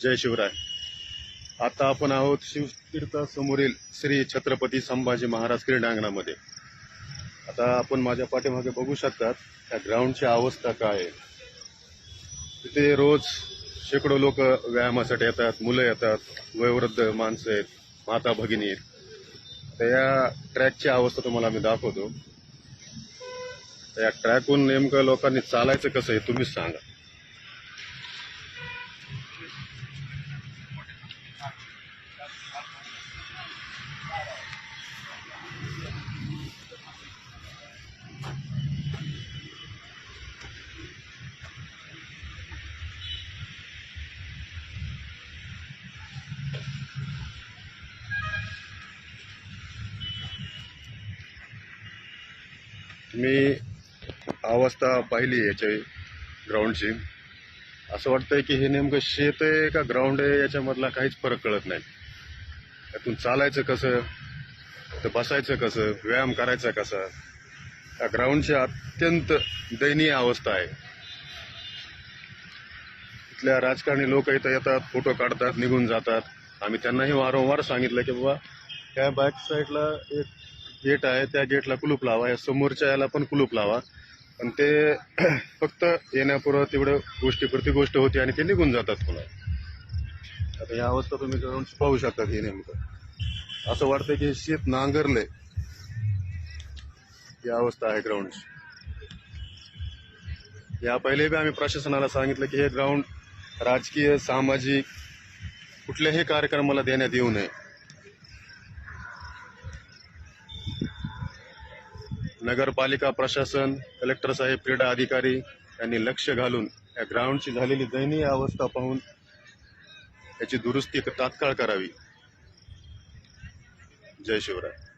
जय शिवराय. आता आपण आहोत शिवतीर्थासमोरील श्री छत्रपती संभाजी महाराज क्रीडांगणामध्ये. आता आपण माझ्या पाठीमागे बघू शकतात त्या ग्राउंडची अवस्था काय आहे. तिथे रोज शेकडो लोक व्यायामासाठी येतात, मुलं येतात, वयोवृद्ध माणसं आहेत, माता भगिनी आहेत. तर या ट्रॅकची अवस्था तुम्हाला मी दाखवतो. तर या ट्रॅकहून नेमकं लोकांनी चालायचं कसं आहे तुम्हीच सांगा. मी अवस्था पाहिली याच्या ग्राउंडची. असं वाटतंय की हे नेमकं शेत आहे का ग्राउंड आहे याच्यामधला काहीच फरक कळत नाही. त्यातून चालायचं कसं, तर बसायचं कसं, व्यायाम करायचा कसा, या ग्राउंडची अत्यंत दयनीय अवस्था आहे. इथल्या राजकारणी लोक इथं येतात, फोटो काढतात, निघून जातात. आम्ही त्यांनाही वारंवार सांगितलं की बाबा त्या बॅक साईडला एक गेट आहे, त्या गेटला कुलूप लावा, या समोरच्या याला पण कुलूप लावा. पण ते फक्त येण्यापुरं तेवढं गोष्टीपुरती गोष्ट होती आणि ते निघून जातात पुन्हा. आता ही अवस्था तुम्ही ग्राउंड पाहू शकता. हे नेमकं असं वाटतं की शेत नांगरलंय, ही अवस्था आहे ग्राउंडची. या पहिले बी आम्ही प्रशासनाला सांगितलं की हे ग्राउंड राजकीय सामाजिक कुठल्याही कार्यक्रमाला देण्यात येऊ नये. नगरपालिका प्रशासन, कलेक्टर साहेब, क्रीडा अधिकारी यांनी लक्ष घालून या ग्राउंडची झालेली दयनीय अवस्था पाहून याची दुरुस्ती तात्काळ करावी. जय शिवराय.